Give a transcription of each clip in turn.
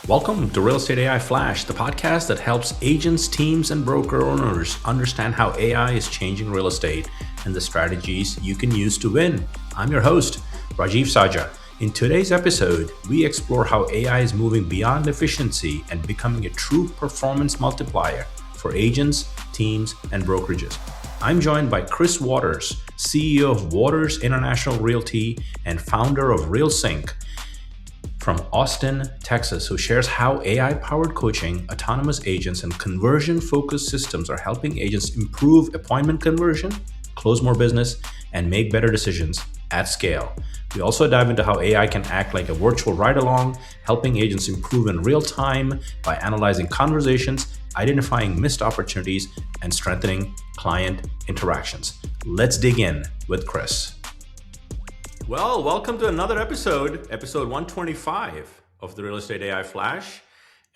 Welcome to Real Estate AI Flash, the podcast that helps agents, teams, and broker owners understand how AI is changing real estate and the strategies you can use to win. I'm your host, Rajiv Saja. In today's episode, we explore how AI is moving beyond efficiency and becoming a true performance multiplier for agents, teams, and brokerages. I'm joined by Chris Watters, CEO of Watters International Realty and founder of RealSync, from Austin, Texas, who shares how AI-powered coaching, autonomous agents, and conversion-focused systems are helping agents improve appointment conversion, close more business, and make better decisions at scale. We also dive into how AI can act like a virtual ride-along, helping agents improve in real time by analyzing conversations, identifying missed opportunities, and strengthening client interactions. Let's dig in with Chris. Well, welcome to another episode 125 of the Real Estate AI Flash.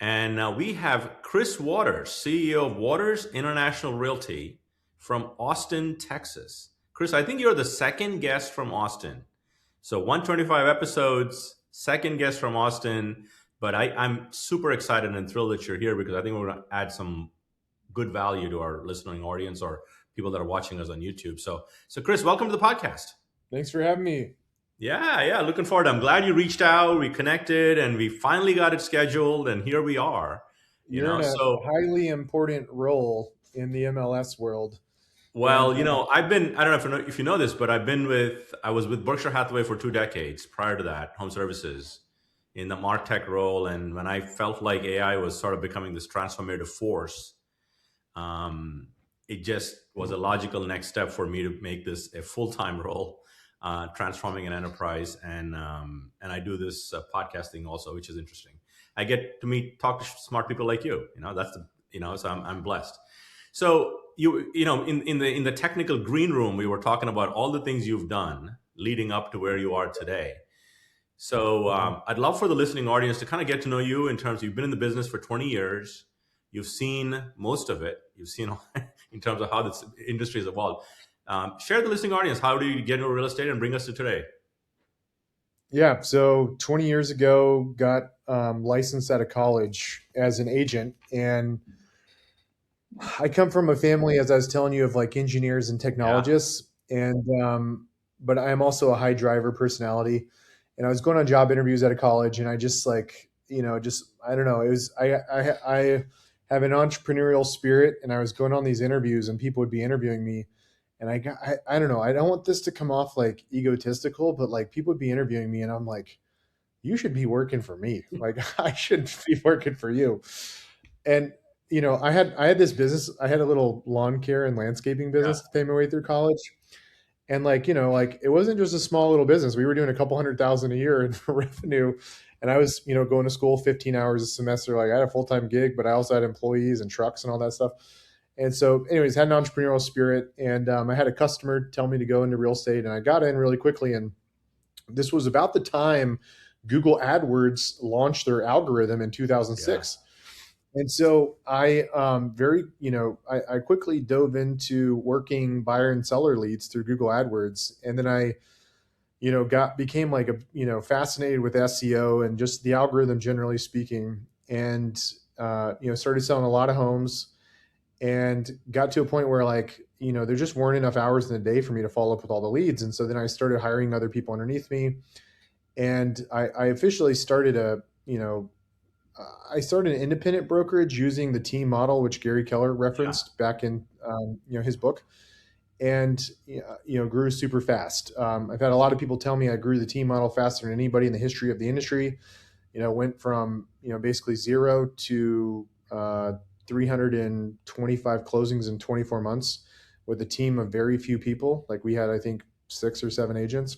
And we have Chris Watters, CEO of Watters International Realty from Austin, Texas. Chris, I think you're the second guest from Austin. So 125 episodes, second guest from Austin. But I'm super excited and thrilled that you're here because I think we're going to add some good value to our listening audience or people that are watching us on YouTube. So Chris, welcome to the podcast. Thanks for having me. Yeah, looking forward. I'm glad you reached out, we connected, and we finally got it scheduled, and here we are. You're in a highly important role in the MLS world. Well, I don't know if you know this, but I was with Berkshire Hathaway for 2 decades prior to that, home services, in the MarTech role. And when I felt like AI was sort of becoming this transformative force, it just was a logical next step for me to make this a full-time role. Transforming an enterprise, and I do this podcasting also, which is interesting. I get to talk to smart people like you. So I'm blessed. So in the technical green room, we were talking about all the things you've done leading up to where you are today. So I'd love for the listening audience to kind of get to know you in terms of you've been in the business for 20 years. You've seen most of it. You've seen in terms of how this industry has evolved. Share the listening audience. How do you get into real estate and bring us to today? Yeah. So 20 years ago, got licensed out of college as an agent. And I come from a family, as I was telling you, of like engineers and technologists. Yeah. And, but I'm also a high driver personality. And I was going on job interviews out of college, and I just I don't know. It was, I have an entrepreneurial spirit, and I was going on these interviews and people would be interviewing me. And I don't know, I don't want this to come off like egotistical, but like people would be interviewing me and I'm like, you should be working for me. Like I shouldn't be working for you. And, I had this business. I had a little lawn care and landscaping business to pay my way through college. And it wasn't just a small little business. We were doing a couple $100,000 a year in revenue. And I was, going to school 15 hours a semester. Like I had a full-time gig, but I also had employees and trucks and all that stuff. And so anyways, had an entrepreneurial spirit, and I had a customer tell me to go into real estate, and I got in really quickly. And this was about the time Google AdWords launched their algorithm in 2006. Yeah. And so I I quickly dove into working buyer and seller leads through Google AdWords. And then I, became like fascinated with SEO and just the algorithm, generally speaking, and, started selling a lot of homes. And got to a point where there just weren't enough hours in the day for me to follow up with all the leads. And so then I started hiring other people underneath me. And I officially started I started an independent brokerage using the team model, which Gary Keller referenced back in, his book, and, grew super fast. I've had a lot of people tell me I grew the team model faster than anybody in the history of the industry. Went from, basically zero to, 325 closings in 24 months with a team of very few people. Like we had, I think, 6 or 7 agents.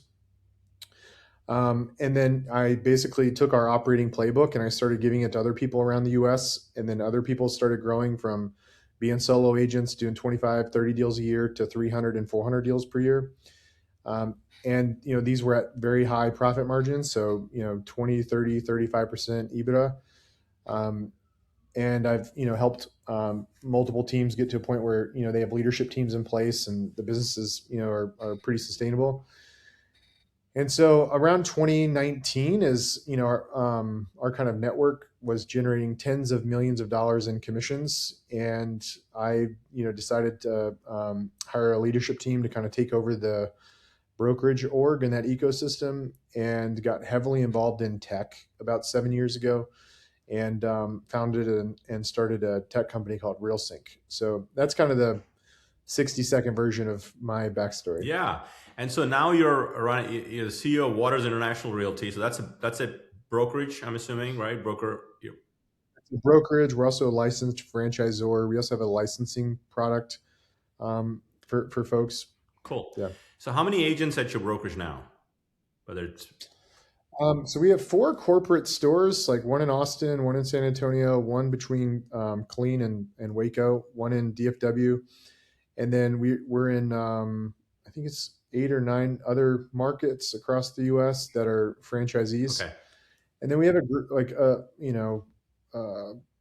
And then I basically took our operating playbook and I started giving it to other people around the US. And then other people started growing from being solo agents, doing 25, 30 deals a year to 300 and 400 deals per year. And, these were at very high profit margins. So, 20, 30, 35% EBITDA. And I've, helped multiple teams get to a point where, they have leadership teams in place and the businesses, are pretty sustainable. And so around 2019 is, our kind of network was generating tens of millions of dollars in commissions, and I decided to hire a leadership team to kind of take over the brokerage org in that ecosystem, and got heavily involved in tech about 7 years ago, and founded and started a tech company called RealSync. So that's kind of the 60-second version of my backstory. Yeah. And so now you're the CEO of Watters International Realty. So that's a brokerage, I'm assuming, right? It's a brokerage. We're also a licensed franchisor. We also have a licensing product for folks. Cool. Yeah. So how many agents at your brokerage now? Whether it's So we have 4 corporate stores, like one in Austin, one in San Antonio, one between Killeen and Waco, one in DFW. And then we're in, I think it's 8 or 9 other markets across the U.S. that are franchisees. okay. And then we have a group, like a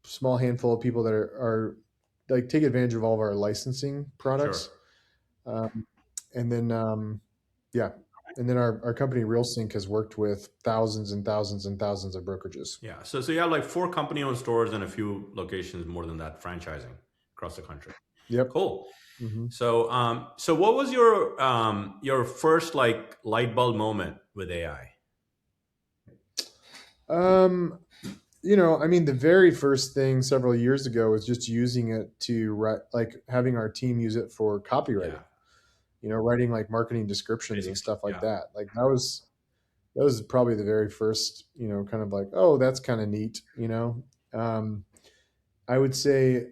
small handful of people that are like take advantage of all of our licensing products. Sure. And then yeah, and then our company RealSync has worked with thousands and thousands and thousands of brokerages. Yeah. So you have like 4 company-owned stores and a few locations more than that franchising across the country. Yep. Cool. Mm-hmm. So what was your first like light bulb moment with AI? I mean, the very first thing several years ago was just using it to write, like having our team use it for copywriting. Yeah. Writing like marketing descriptions Amazing. and stuff like Yeah. that. Like that was probably the very first, kind of like, oh, that's kind of neat. I would say,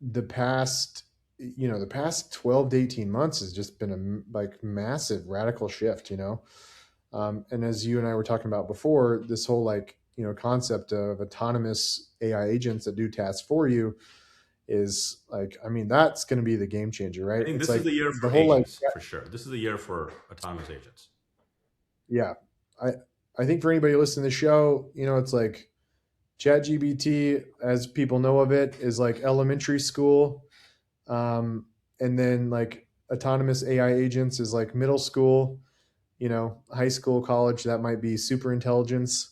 the past, the past 12 to 18 months has just been a like massive radical shift, and as you and I were talking about before, this whole like, concept of autonomous AI agents that do tasks for you is like, I mean, that's going to be the game changer, right? I think It's this is like the year the for whole like, agents for sure. This is the year for autonomous agents. yeah, I think for anybody listening to the show, it's like ChatGPT, as people know of it, is like elementary school, and then like autonomous AI agents is like middle school, high school, college. That might be super intelligence.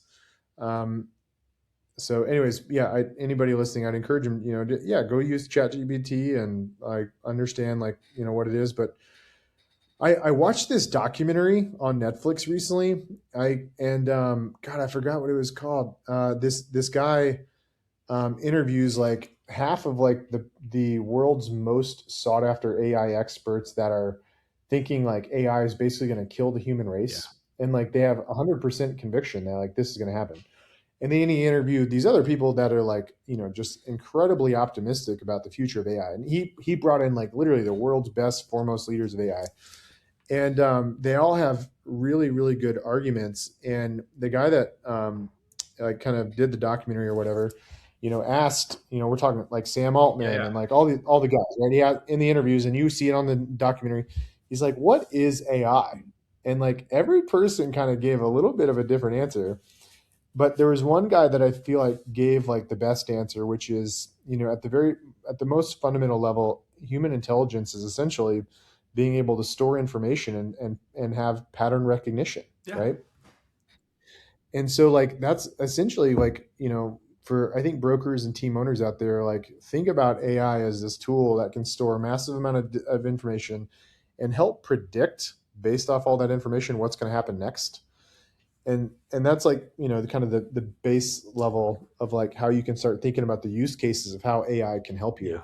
So, anyways, yeah, anybody listening, I'd encourage them, go use ChatGPT and like understand like what it is, but I watched this documentary on Netflix recently. God, I forgot what it was called. This guy interviews like half of like the world's most sought after AI experts that are thinking like AI is basically going to kill the human race, and like they have 100% conviction that like this is going to happen. And then he interviewed these other people that are like, just incredibly optimistic about the future of AI. And he brought in like literally the world's best, foremost leaders of AI. And they all have really, really good arguments. And the guy that like kind of did the documentary or whatever, asked, we're talking like Sam Altman and like all the guys, right? He had in the interviews, and you see it on the documentary. He's like, "What is AI?" And like every person kind of gave a little bit of a different answer. But there was one guy that I feel like gave like the best answer, which is, at the most fundamental level, human intelligence is essentially being able to store information and have pattern recognition, right? And so like that's essentially like, for I think brokers and team owners out there, like think about AI as this tool that can store a massive amount of information and help predict based off all that information what's going to happen next. And that's like, the kind of the base level of like how you can start thinking about the use cases of how AI can help you. Yeah.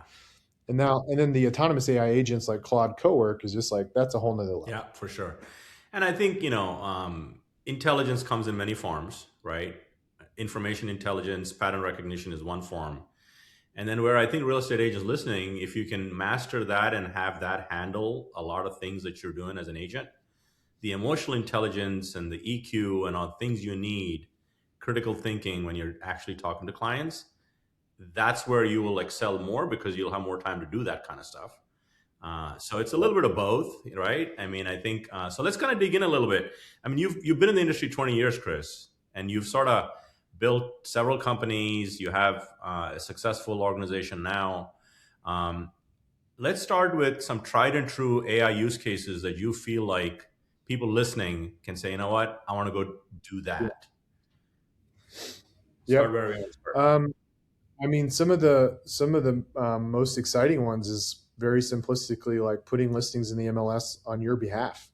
And then the autonomous AI agents like Claude Cowork is just like, that's a whole nother level. Yeah, for sure. And I think, intelligence comes in many forms, right? Information intelligence, pattern recognition is one form. And then where I think real estate agents listening, if you can master that and have that handle a lot of things that you're doing as an agent, the emotional intelligence and the EQ and all things you need, critical thinking when you're actually talking to clients, that's where you will excel more because you'll have more time to do that kind of stuff. So it's a little bit of both, right? I mean, I think so. Let's kind of dig in a little bit. I mean, you've been in the industry 20 years, Chris, and you've sort of built several companies. You have a successful organization now. Let's start with some tried and true AI use cases that you feel like people listening can say, you know what, I want to go do that. Start Yep. where we want to start. Um, I mean, some of the most exciting ones is very simplistically like putting listings in the MLS on your behalf.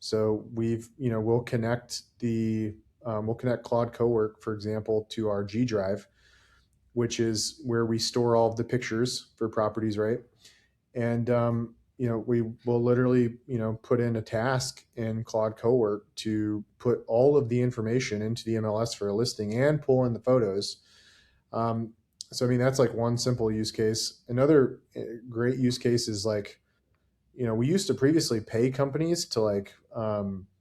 So we'll connect Claude Cowork, for example, to our G Drive, which is where we store all of the pictures for properties, right? And we will literally put in a task in Claude Cowork to put all of the information into the MLS for a listing and pull in the photos. um, so I mean that's like one simple use case. Another great use case is like, we used to previously pay companies to like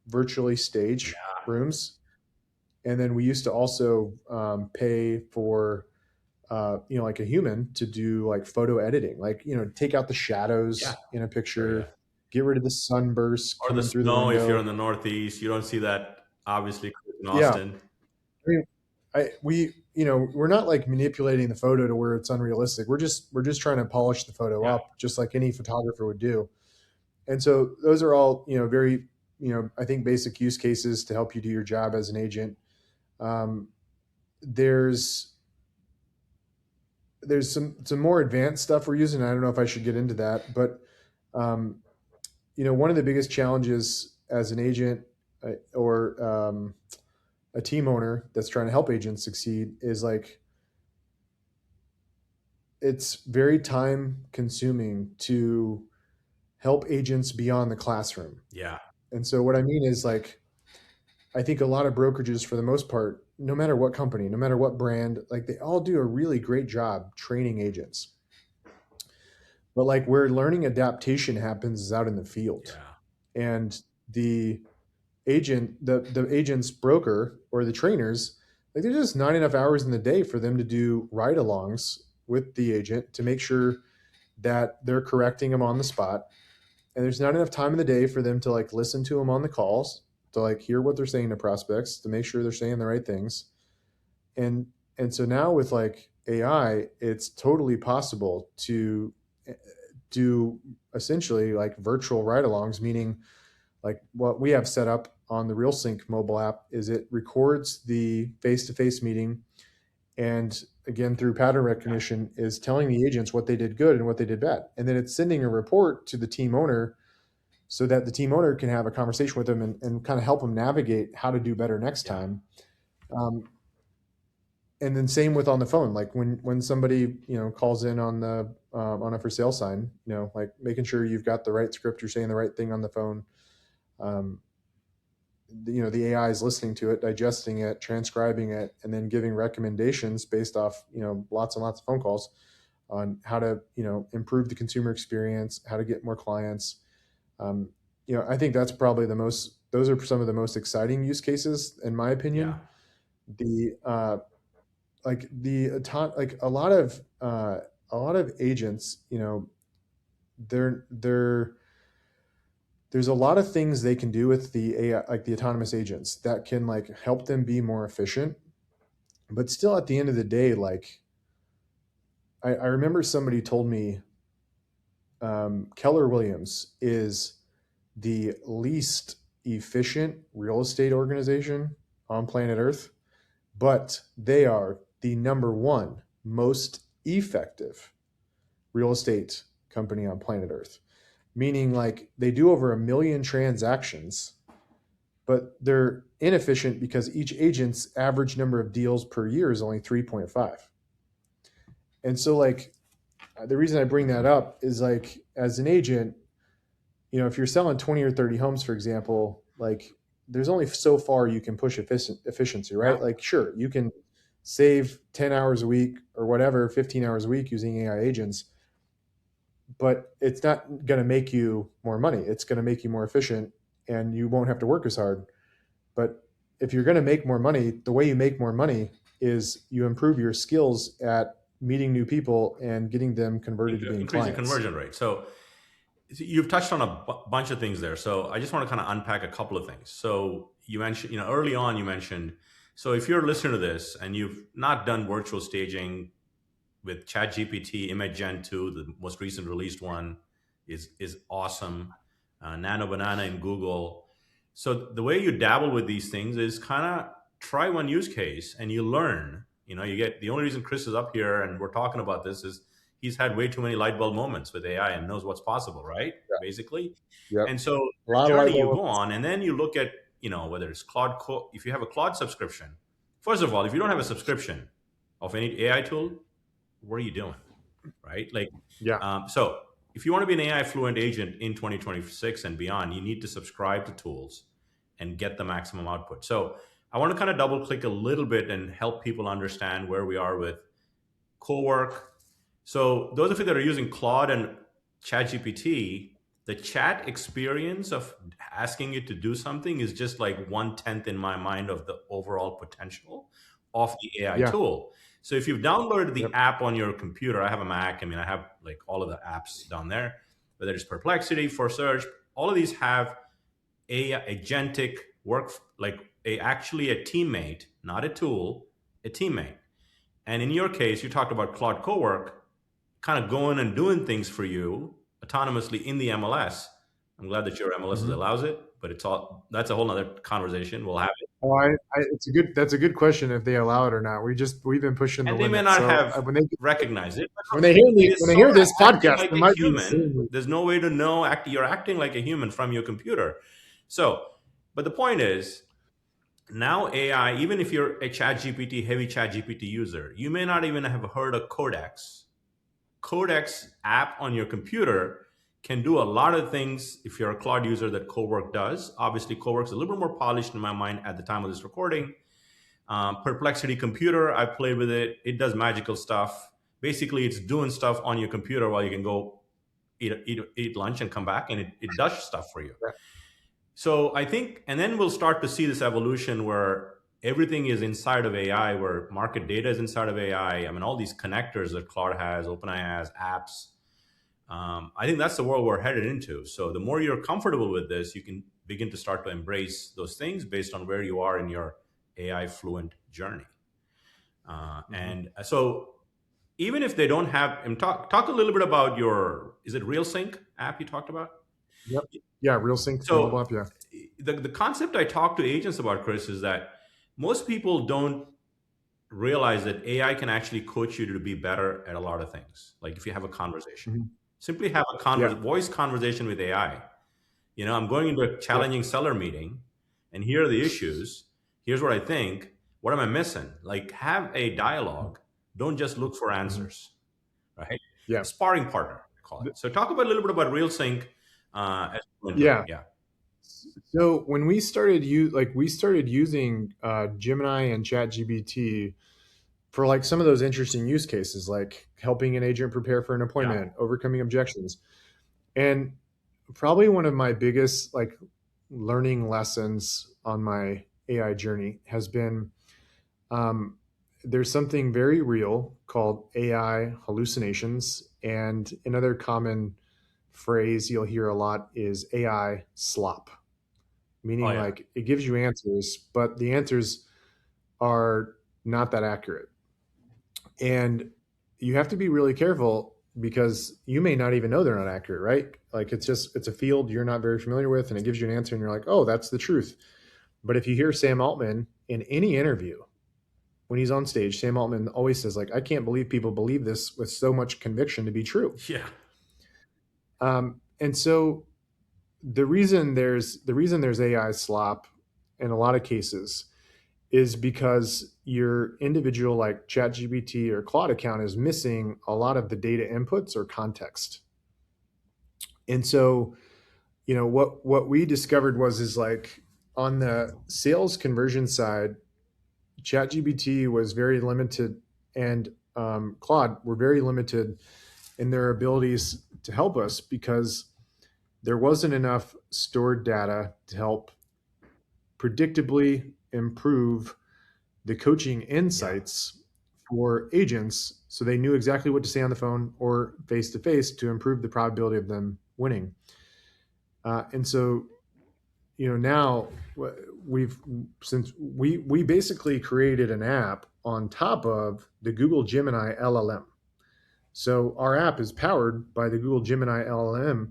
virtually stage Yeah, rooms, and then we used to also pay for like a human to do like photo editing, like, take out the yeah, shadows in a sure, yeah. picture, get rid of the sunburst Or the coming through the snow if you're in window. the Northeast, you don't see that obviously in Yeah. Austin. I mean, we're not like manipulating the photo to where it's unrealistic. We're just trying to polish the photo Yeah, up just like any photographer would do. And so those are all, very, I think basic use cases to help you do your job as an agent. Um, there's there's some more advanced stuff we're using. I don't know if I should get into that, but um, one of the biggest challenges as an agent, or a team owner that's trying to help agents succeed is like it's very time consuming to help agents beyond the classroom. yeah, And so what I mean is like I think a lot of brokerages, for the most part, no matter what company, no matter what brand, like they all do a really great job training agents. But like where learning adaptation happens is out in the field. yeah, And the the agent's broker or the trainers, like there's just not enough hours in the day for them to do ride-alongs with the agent to make sure that they're correcting them on the spot. And there's not enough time in the day for them to like listen to them on the calls, to like hear what they're saying to prospects, to make sure they're saying the right things. And so now with like AI, it's totally possible to do essentially like virtual ride-alongs, meaning like what we have set up on the RealSync mobile app is it records the face-to-face meeting, and again through pattern yeah, recognition is telling the agents what they did good and what they did bad, and then it's sending a report to the team owner so that the team owner can have a conversation with them and kind of help them navigate how to do better next yeah, time. um, and then same with on the phone, like when somebody calls in on a for sale sign, like making sure you've got the right script, you're saying the right thing on the phone. um, the AI is listening to it, digesting it, transcribing it, and then giving recommendations based off lots and lots of phone calls on how to improve the consumer experience, how to get more clients. um, I think that's probably the most those are some of the most exciting use cases in my yeah, opinion. The like a lot of agents, they're there's a lot of things they can do with the AI, like the autonomous agents, that can like help them be more efficient. But still, at the end of the day, like I remember somebody told me Keller Williams is the least efficient real estate organization on planet Earth, but they are the number one most effective real estate company on planet Earth. Meaning, like, they do over 1 million transactions, but they're inefficient because each agent's average number of deals per year is only 3.5. And so, like, the reason I bring that up is like, as an agent, if you're selling 20 or 30 homes, for example, like, there's only so far you can push efficiency, yeah, right? Like, sure, you can save 10 hours a week or whatever, 15 hours a week using AI agents, but it's not going to make you more money. It's going to make you more efficient, and you won't have to work as hard. But if you're going to make more money, the way you make more money is you improve your skills at meeting new people and getting them converted to being increasing clients. conversion rate. So you've touched on a bunch of things there. So I just want to kind of unpack a couple of things. So you mentioned, early on you mentioned, so if you're listening to this and you've not done virtual staging with ChatGPT, Image Gen 2, the most recent released one is awesome. Nano Banana in Google. So the way you dabble with these things is kind of try one use case and you learn. You get the only reason Chris is up here and we're talking about this is he's had way too many light bulb moments with AI and knows what's possible, right? Yeah. Basically. Yep. And so A lot the of light journey you bulb go on, and then you look at, whether it's if you have a Claude subscription, first of all, if you don't have a subscription of any AI tool, what are you doing? Right? Yeah. So if you want to be an AI fluent agent in 2026 and beyond, you need to subscribe to tools and get the maximum output. So I want to kind of double click a little bit and help people understand where we are with co-work. So those of you that are using Claude and ChatGPT, the chat experience of asking it to do something is just like 1/10 in my mind of the overall potential of the AI Yeah. tool. So if you've downloaded the Yep. app on your computer, I have a Mac. I mean, I have like all of the apps down there, whether it's Perplexity for search, all of these have a agentic work, like actually a teammate, not a tool, a teammate. And in your case, you talked about Claude Cowork kind of going and doing things for you autonomously in the MLS. I'm glad that your MLS Mhm. allows it, but that's a whole nother conversation. We'll have it. Oh, that's a good question if they allow it or not. We've been pushing the And they may limit. not So have when they recognized it. But when they hear it me is when they sort hear of this acting podcast, like they a might be human. saying, There's no way to know. You're acting like a human from your computer. So, but the point is, now AI, even if you're a heavy ChatGPT user, you may not even have heard of Codex. Codex app on your computer can do a lot of things if you're a Claude user that Cowork does. Obviously, Cowork's a little bit more polished in my mind at the time of this recording. Perplexity Computer, I played with it. It does magical stuff. Basically, it's doing stuff on your computer while you can go eat lunch and come back, and it does stuff for you. yeah. So I think, and then we'll start to see this evolution where everything is inside of AI, where market data is inside of AI. I mean, all these connectors that Claude has, OpenAI has, apps. I think that's the world we're headed into. So the more you're comfortable with this, you can begin to start to embrace those things based on where you are in your AI fluent journey. And so even if they don't have, and talk a little bit about is it RealSync app you talked about? Yep. Yeah, RealSync, the mobile So app, yeah. the concept I talk to agents about, Chris, is that most people don't realize that AI can actually coach you to be better at a lot of things. Like if you have a conversation, Mhm. simply have a Yeah. voice conversation with AI. I'm going into a Yep. challenging seller meeting, and here are the issues. Here's what I think. What am I missing? Like have a dialogue. Don't just look for Mhm. answers, right? Yeah. A sparring partner, I call it. So talk about a little bit about RealSync as we go into it. Yeah. Yeah. So when we started using Gemini and ChatGPT for like some of those interesting use cases, like helping an agent prepare for an Yeah. appointment, overcoming objections. And probably one of my biggest like learning lessons on my AI journey has been um, there's something very real called AI hallucinations. And another common phrase you'll hear a lot is AI slop, Oh meaning yeah. like it gives you answers, but the answers are not that accurate. And you have to be really careful because you may not even know they're not accurate, right? Like it's a field you're not very familiar with and it gives you an answer and you're like, oh, that's the truth. But if you hear Sam Altman in any interview, when he's on stage, Sam Altman always says, like, I can't believe people believe this with so much conviction to be true. Yeah. And so the reason there's AI slop in a lot of cases is because your individual like ChatGPT or Claude account is missing a lot of the data inputs or context. And so, what we discovered is like on the sales conversion side, ChatGPT was very limited, and Claude were very limited in their abilities to help us because there wasn't enough stored data to help predictably improve the coaching Yeah. insights for agents so they knew exactly what to say on the phone or face to face to improve the probability of them winning. And so, now we've since we basically created an app on top of the Google Gemini LLM. So our app is powered by the Google Gemini LLM,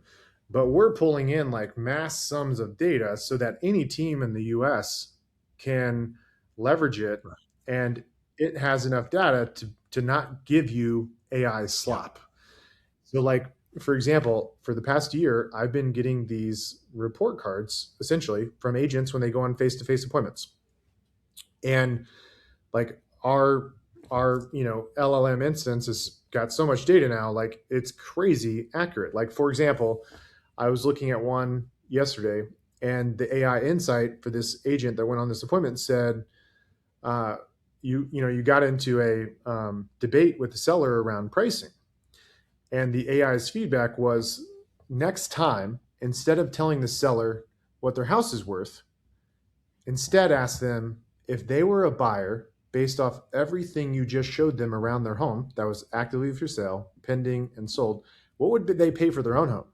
but we're pulling in like mass sums of data so that any team in the US can leverage it. Right. And it has enough data to not give you AI slop. So like, for example, for the past year, I've been getting these report cards essentially from agents when they go on face-to-face appointments. And like our LLM instance has got so much data now, like it's crazy accurate. Like for example, I was looking at one yesterday, and the AI insight for this agent that went on this appointment said, uh, you got into a debate with the seller around pricing, and the AI's feedback was, next time, instead of telling the seller what their house is worth, instead ask them if they were a buyer based off everything you just showed them around their home that was actively for sale, pending, and sold, what would they pay for their own home?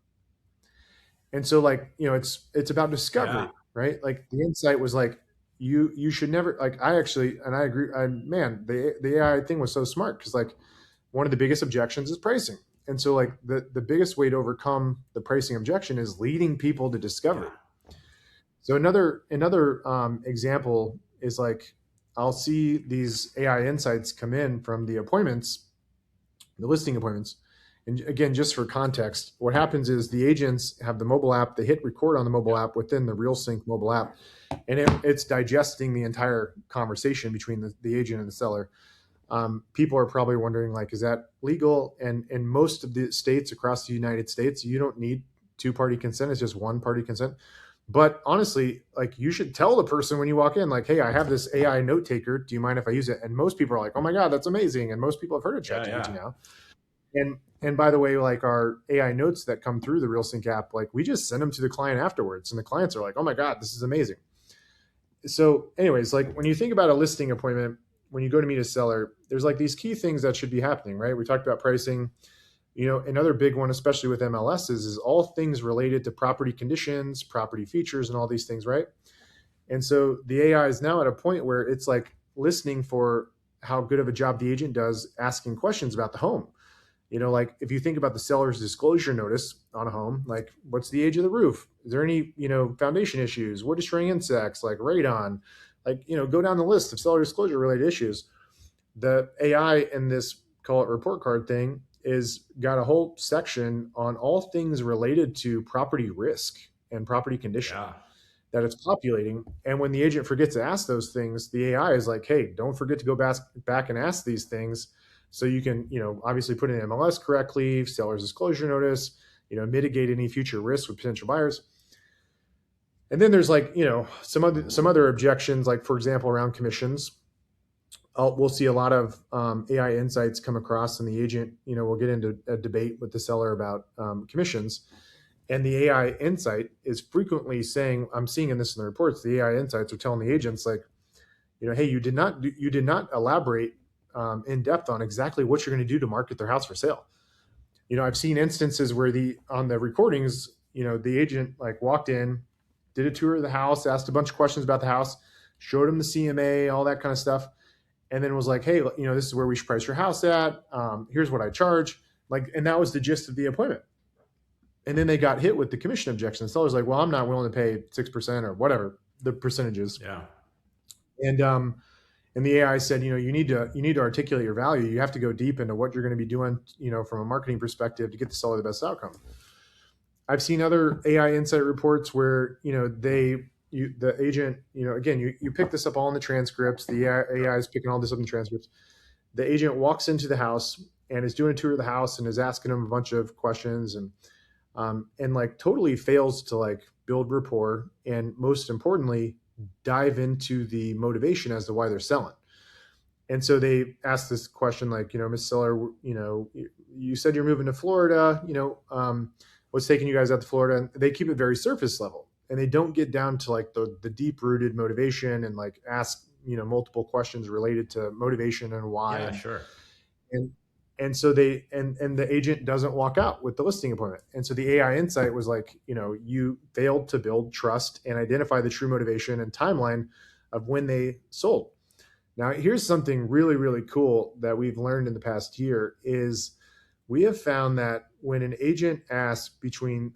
And so like, it's about discovery, Yeah. right? Like the insight was like, you should never, like, I actually, and I agree, man, the AI thing was so smart, because like one of the biggest objections is pricing. And so like the biggest way to overcome the pricing objection is leading people to discovery. Yeah. So another example is like, I'll see these AI insights come in from the appointments, the listing appointments. And again, just for context, what happens is the agents have the mobile app, they hit record on the mobile app within the RealSync mobile app, and it's digesting the entire conversation between the agent and the seller. People are probably wondering, like, is that legal? And in most of the states across the United States, you don't need two-party consent. It's just one-party consent. But honestly, like, you should tell the person when you walk in, like, hey, I have this AI note taker. Do you mind if I use it? And most people are like, oh my God, that's amazing. And most people have heard of Yeah. ChatGPT Yeah. now. And by the way, like our AI notes that come through the RealSync app, like we just send them to the client afterwards. And the clients are like, oh my God, this is amazing. So anyways, like when you think about a listing appointment, when you go to meet a seller, there's like these key things that should be happening, right? We talked about pricing. Another big one, especially with MLSs, is all things related to property conditions, property features, and all these things, right? And so the AI is now at a point where it's like listening for how good of a job the agent does asking questions about the home. Like if you think about the seller's disclosure notice on a home, like what's the age of the roof? Is there any, foundation issues? What destroying insects, like radon? Like, go down the list of seller disclosure related issues. The AI in this, call it report card thing, is got a whole section on all things related to property risk and property condition Yeah. that it's populating. And when the agent forgets to ask those things, the AI is like, hey, don't forget to go back and ask these things, so you can, obviously put in MLS correctly, seller's disclosure notice, mitigate any future risks with potential buyers. And then there's like, some other objections, like for example, around commissions. We'll see a lot of AI insights come across, and the agent, will get into a debate with the seller about commissions. And the AI insight is frequently saying, I'm seeing in this in the reports, the AI insights are telling the agents like, hey, you did not elaborate in depth on exactly what you're going to do to market their house for sale. I've seen instances where on the recordings, the agent like walked in, did a tour of the house, asked a bunch of questions about the house, showed him the CMA, all that kind of stuff, and then was like, hey, this is where we should price your house at. Here's what I charge. Like, and that was the gist of the appointment. And then they got hit with the commission objection. The seller's like, well, I'm not willing to pay 6% or whatever the percentages. Yeah. And the AI said, you need to articulate your value. You have to go deep into what you're going to be doing, from a marketing perspective to get the seller the best outcome. I've seen other AI insight reports where, the agent, again, you pick this up all in the transcripts. The AI is picking all this up in the transcripts. The agent walks into the house and is doing a tour of the house and is asking them a bunch of questions, and like totally fails to like build rapport, and most importantly, dive into the motivation as to why they're selling. And so they asked this question like, Miss Seller, you said you're moving to Florida, what's taking you guys out to Florida? And they keep it very surface level, and they don't get down to like the deep rooted motivation, and like ask, multiple questions related to motivation and why. Yeah, sure. And so the agent doesn't walk out with the listing appointment. And so the AI insight was like, you failed to build trust and identify the true motivation and timeline of when they sold. Now, here's something really, really cool that we've learned in the past year is we have found that when an agent asks between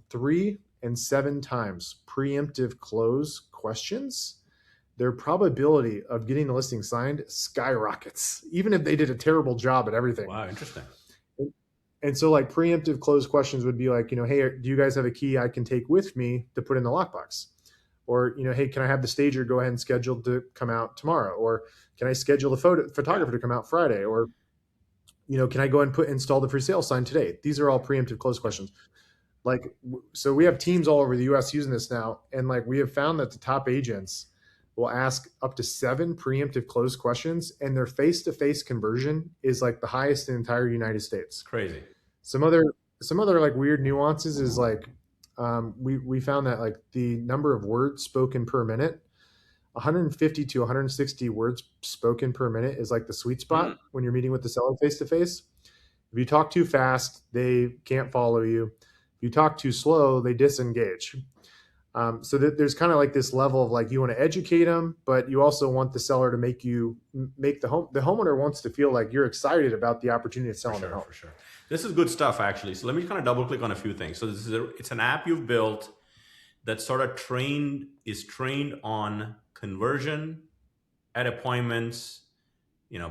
3 and 7 times preemptive close questions, their probability of getting the listing signed skyrockets, even if they did a terrible job at everything. Wow, interesting. And so like preemptive close questions would be like, hey, do you guys have a key I can take with me to put in the lockbox? Or, hey, can I have the stager go ahead and schedule to come out tomorrow? Or can I schedule the photographer to come out Friday? Or, can I go ahead and install the for sale sign today? These are all preemptive close questions. Like, so we have teams all over the US using this now. And like, we have found that the top agents will ask up to 7 preemptive close questions, and their face-to-face conversion is like the highest in the entire United States. Crazy. Some other like weird nuances is like, we found that like the number of words spoken per minute, 150 to 160 words spoken per minute is like the sweet spot when you're meeting with the seller face to face. If you talk too fast, they can't follow you. If you talk too slow, they disengage. So that there's kind of like this level of like, you want to educate them, but you also want the seller to make the homeowner wants to feel like you're excited about the opportunity of selling their home. For sure. This is good stuff, actually. So let me kind of double click on a few things. So it's an app you've built that sort of is trained on conversion at appointments,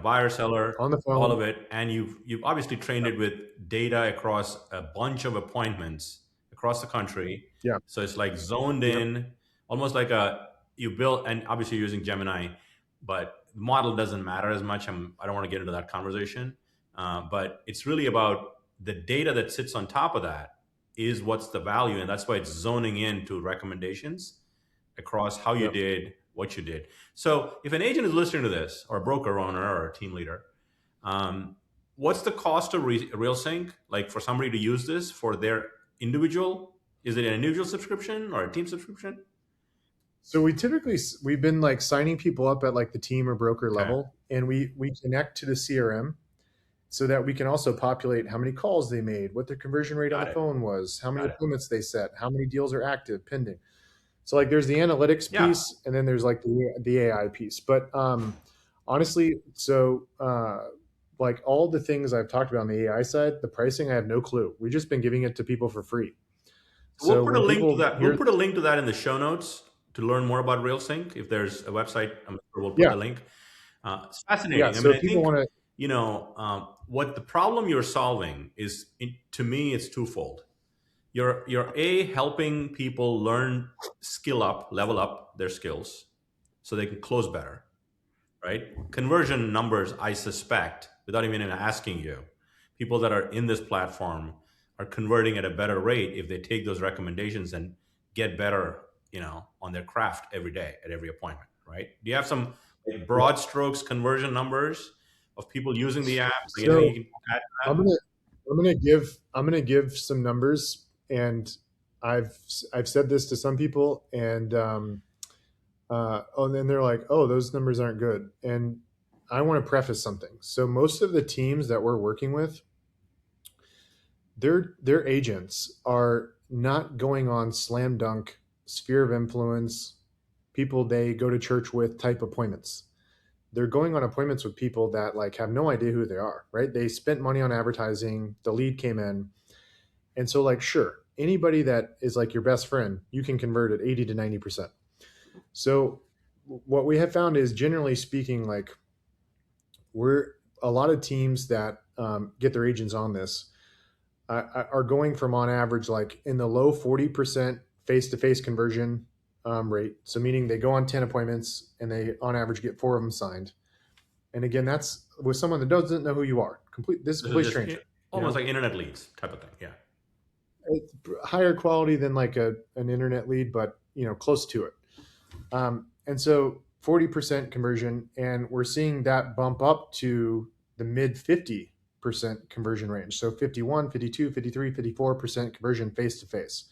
buyer, seller, on the phone, all of it. And you've obviously trained it with data across a bunch of appointments across the country. Yeah. So it's like zoned in, almost like you built, and obviously you're using Gemini, but the model doesn't matter as much. I don't want to get into that conversation. But it's really about the data that sits on top of that is what's the value. And that's why it's zoning into recommendations across how you did, what you did. So if an agent is listening to this, or a broker owner or a team leader, what's the cost of RealSync? Like for somebody to use this for their individual? Is it an individual subscription or a team subscription? So we've been like signing people up at like the team or broker level, and we connect to the CRM so that we can also populate how many calls they made, what their conversion rate on the phone was, how many appointments they set, how many deals are active, pending. So like there's the analytics piece, and then there's like the AI piece. But honestly, so like all the things I've talked about on the AI side, the pricing, I have no clue. We've just been giving it to people for free. We'll put a link to that. We'll put a link to that in the show notes to learn more about RealSync. If there's a website, I'm sure we'll put the link. It's fascinating. Yeah, so I think, want to, what the problem you're solving is, to me, it's twofold. You're helping people level up their skills so they can close better, right? Conversion numbers, I suspect, without even asking you, people that are in this platform are converting at a better rate if they take those recommendations and get better, on their craft every day at every appointment, right? Do you have some broad strokes conversion numbers of people using the app? So you can add that? I'm gonna give some numbers, and I've said this to some people, and and then they're like, "Oh, those numbers aren't good." And I want to preface something. So most of the teams that we're working with, their agents are not going on slam dunk, sphere of influence, people they go to church with type appointments. They're going on appointments with people that like have no idea who they are, right? They spent money on advertising, the lead came in. And so like, sure, anybody that is like your best friend, you can convert at 80 to 90%. So what we have found is, generally speaking, like we're a lot of teams that get their agents on this are going from on average, like in the low 40% face-to-face conversion rate. So meaning they go on 10 appointments and they on average get 4 of them signed. And again, that's with someone that doesn't know who you are. This is a complete stranger. Almost like internet leads type of thing. Yeah. It's higher quality than like an internet lead, but close to it. And so 40% conversion, and we're seeing that bump up to the mid 50% conversion range. So 51, 52, 53, 54% conversion face-to-face.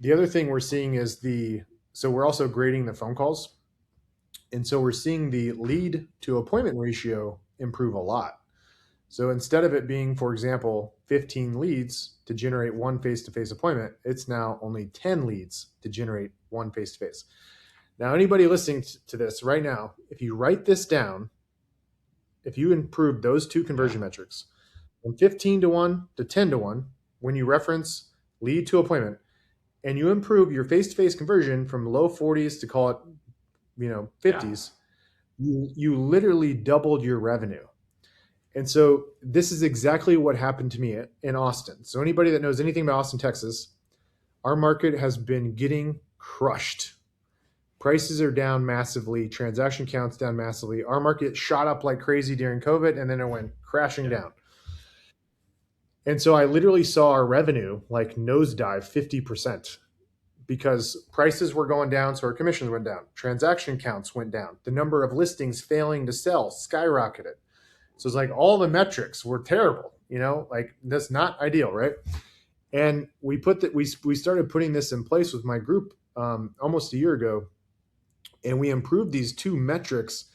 The other thing we're seeing is so we're also grading the phone calls. And so we're seeing the lead to appointment ratio improve a lot. So instead of it being, for example, 15 leads to generate 1 face-to-face appointment, it's now only 10 leads to generate 1 face-to-face. Now, anybody listening to this right now, if you write this down, if you improve those 2 conversion metrics from 15 to 1 to 10 to 1, when you reference lead to appointment, and you improve your face-to-face conversion from low 40s to call it Yeah. 50s, you literally doubled your revenue. And so this is exactly what happened to me in Austin. So anybody that knows anything about Austin, Texas, our market has been getting crushed. Prices are down massively, transaction counts down massively. Our market shot up like crazy during COVID and then it went crashing Yeah. down. And so I literally saw our revenue like nosedive 50% because prices were going down, so our commissions went down. Transaction counts went down. The number of listings failing to sell skyrocketed. So it's like all the metrics were terrible, like that's not ideal, right? And we started putting this in place with my group almost a year ago, and we improved these two metrics,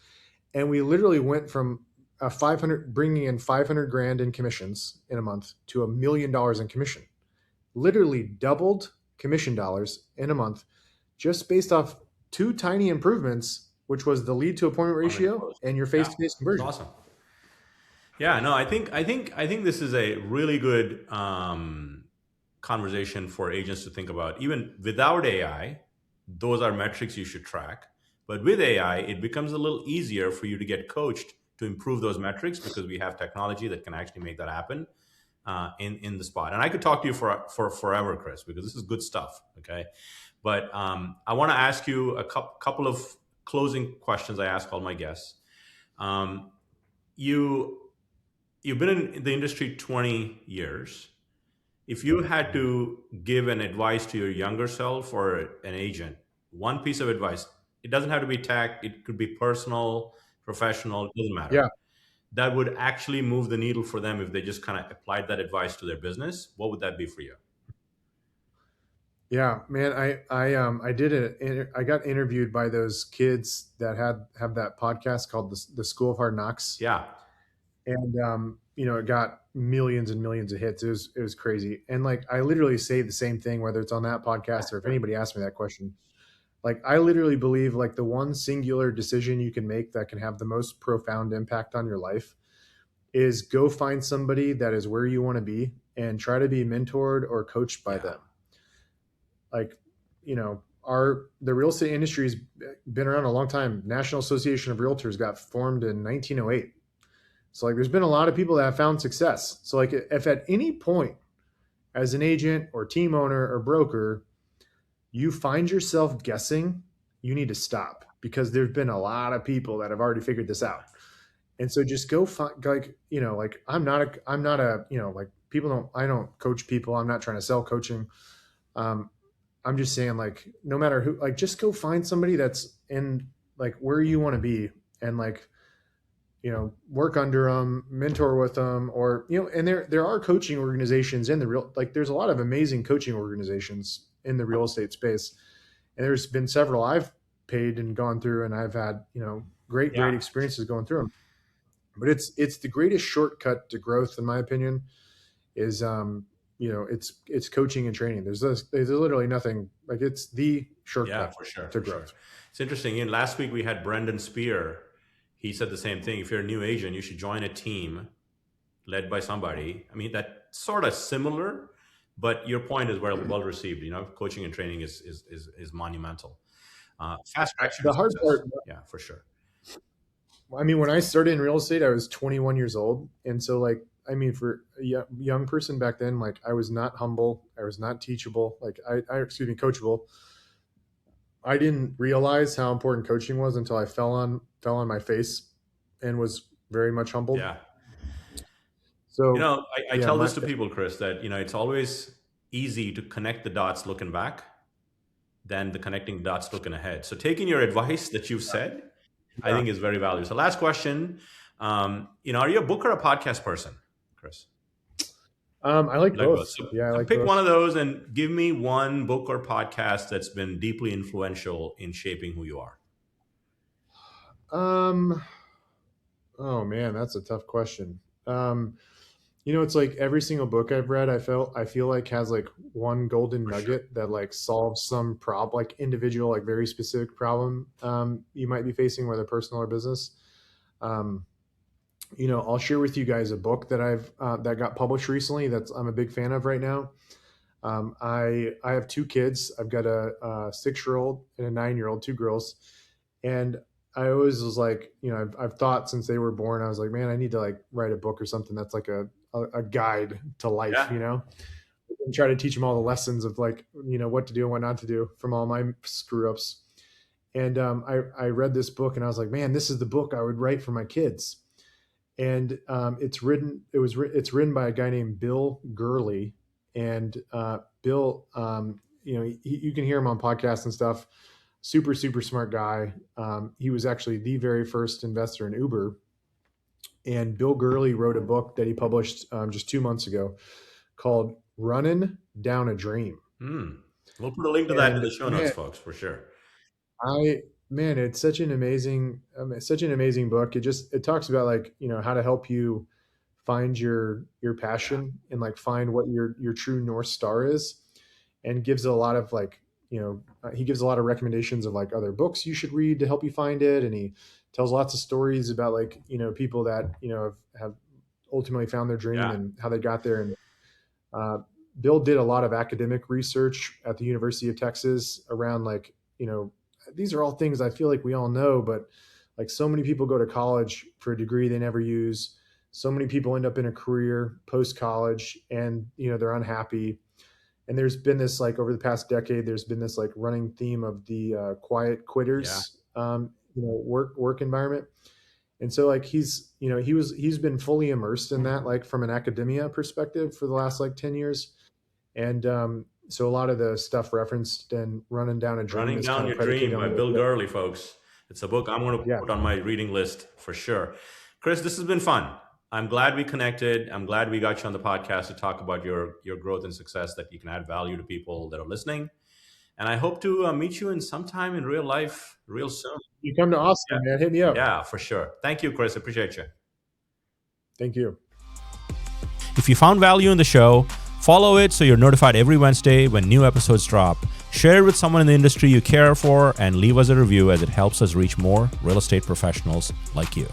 and we literally went from 500 bringing in 500 grand in commissions in a month to $1 million in commission. Literally doubled commission dollars in a month, just based off two tiny improvements, which was the lead to appointment On the ratio close. and your Yeah. face-to-face That's conversion. awesome. Yeah, no, I think this is a really good conversation for agents to think about. Even without AI, those are metrics you should track. But with AI, it becomes a little easier for you to get coached to improve those metrics because we have technology that can actually make that happen in the spot. And I could talk to you for forever, Chris, because this is good stuff. Okay, but I want to ask you a couple of closing questions I ask all my guests. Um, you you've been in the industry 20 years. If you had to give an advice to your younger self or an agent, one piece of advice, it doesn't have to be tech, it could be personal, professional, it doesn't matter. Yeah, That would actually move the needle for them if they just kind of applied that advice to their business. What would that be for you? yeah, man. I got interviewed by those kids that have that podcast called the School of Hard Knocks, Yeah. and it got millions and millions of hits. It was crazy, and like I literally say the same thing whether it's on that podcast or if anybody asks me that question. Like I literally believe like the one singular decision you can make that can have the most profound impact on your life is go find somebody that is where you want to be and try to be mentored or coached by Yeah. them. Like, the real estate industry has been around a long time. National Association of Realtors got formed in 1908. So like there's been a lot of people that have found success. So like if at any point as an agent or team owner or broker, you find yourself guessing, you need to stop because there's been a lot of people that have already figured this Yeah. out. And so just go find like I'm not a like people don't I don't coach people. I'm not trying to sell coaching. Um, I'm just saying like no matter who, like just go find somebody that's in like where you want to be and like work under them, mentor with them, or and there are coaching organizations in the real like there's a lot of amazing coaching organizations in the real estate space, and there's been several I've paid and gone through, and I've had great Yeah. experiences going through them. But it's the greatest shortcut to growth, in my opinion, is it's coaching and training. There's literally nothing like it's the Yeah, shortcut for sure, to for sure. growth. It's interesting. In last week we had Brendan Spear. He said the same thing. If you're a new agent, you should join a team led by somebody. I mean, that sort of similar, but your point is well received. Coaching and training is monumental. Fast traction The to hard success. part, Yeah, for sure. I mean, when I started in real estate, I was 21 years old. And so, like, I mean, for a young person back then, like, I was not humble. I was not teachable. Like, excuse me, coachable. I didn't realize how important coaching was until I fell on my face and was very much humbled. Yeah. So, I yeah, tell this to people, Chris, that it's always easy to connect the dots looking back than the connecting dots looking ahead. So taking your advice that you've said, I yeah. think is very valuable. So last question, are you a book or a podcast person, Chris? I like You like both. both. So Yeah, I like pick one both. of those and give me one book or podcast that's been deeply influential in shaping who you are. Um, oh man, that's a tough question. Um, it's like every single book I've read, I feel like has like one golden For sure. nugget that like solves some problem, like individual, like very specific problem you might be facing, whether personal or business. Um, I'll share with you guys a book that got published recently that I'm a big fan of right now. I have two kids. I've got a 6-year-old and a 9-year-old, two girls, And I always was like, I've thought since they were born, I was like, man, I need to like write a book or something that's like a guide to life, Yeah. and try to teach them all the lessons of like, what to do and what not to do from all my screw ups. And I read this book and I was like, man, this is the book I would write for my kids. And it's written by a guy named Bill Gurley. And Bill, you can hear him on podcasts and stuff. Super, super smart guy. He was actually the very first investor in Uber. And Bill Gurley wrote a book that he published just 2 months ago called Running Down a Dream. We'll put a link to that in the show notes, folks, for sure. It's such an amazing book. It talks about like, how to help you find your passion and like find what your true North Star is, and gives a lot of like, he gives a lot of recommendations of like other books you should read to help you find it. And he tells lots of stories about like, people that, have ultimately found their dream and how they got there. And Bill did a lot of academic research at the University of Texas around like, these are all things I feel like we all know, but like so many people go to college for a degree they never use. So many people end up in a career post-college and, they're unhappy. And there's been this like over the past decade, there's been this like running theme of the quiet quitters, work environment. And so like he's been fully immersed in that, like from an academia perspective for the last like 10 years. And so a lot of the stuff referenced in Running Down a Dream. Running Down Your Dream by Bill Gurley, folks. It's a book I'm going to put on my reading list for sure. Chris, this has been fun. I'm glad we connected. I'm glad we got you on the podcast to talk about your growth and success, that you can add value to people that are listening. And I hope to meet you in sometime in real life real soon. You come to Austin, man. Hit me up. Yeah, for sure. Thank you, Chris. Appreciate you. Thank you. If you found value in the show, follow it so you're notified every Wednesday when new episodes drop. Share it with someone in the industry you care for, and leave us a review as it helps us reach more real estate professionals like you.